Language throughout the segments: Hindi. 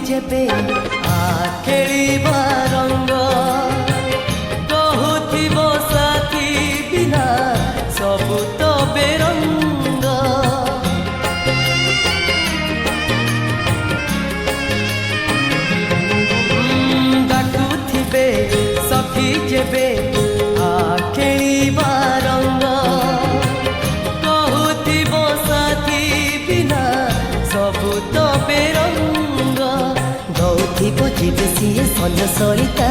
जेबे खेलिबा रंग कहूथिबो साथी बिना सबु तो बेरंग डाकुथिबे सखी जेबे खेलिबा रंग कहूथिबो साथी बिना सबु तो बेरंग गौथिबो जेबे सिए सन सरिता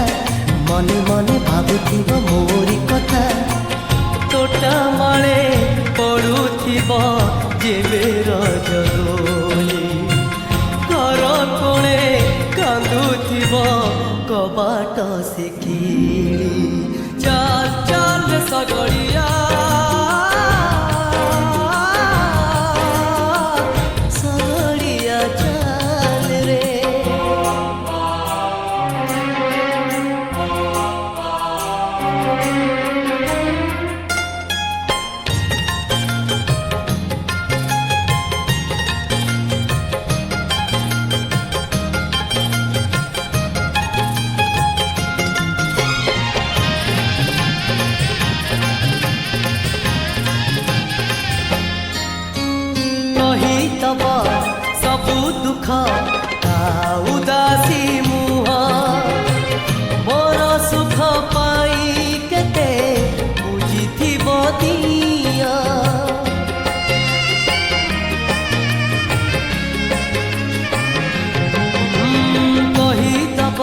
मने मने भाबुथिबो मोरी कथा तोटा माळे पड़ुथिबो जेबे रजदोली घर कोणे कांदुथिबो कबाट से खिली चाल चाल सगड़िया सगड़िया चाल रे तब सबु दुख उदासी मुह मोर सुख पाई केते बुझिथिब दिया कही तब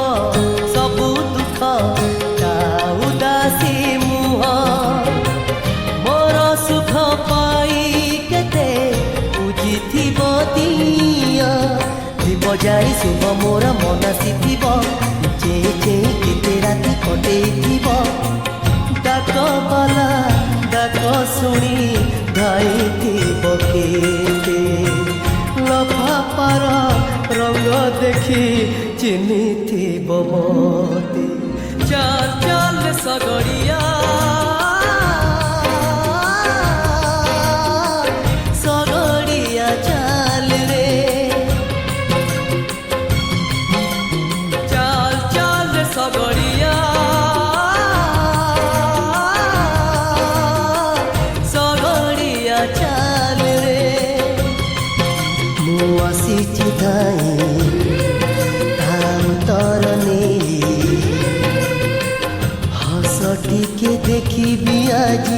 सबु दुख उदासी मुह मोर सुख पाई केते बुझिथिब दिया दिब जाई शुभ मोर मन आसीथिब जे जे केते राति कटेइथिब डाक बाला डाक शुणी धाइथिब केते लफापार रंग देखि चिन्हिथिब मते चाल चाल सगड़िया सगड़िया चाल रे चाल चाल सगड़िया सगड़िया चाल रे मु आसीछि धाई तर नहीं हस टिके देखी आज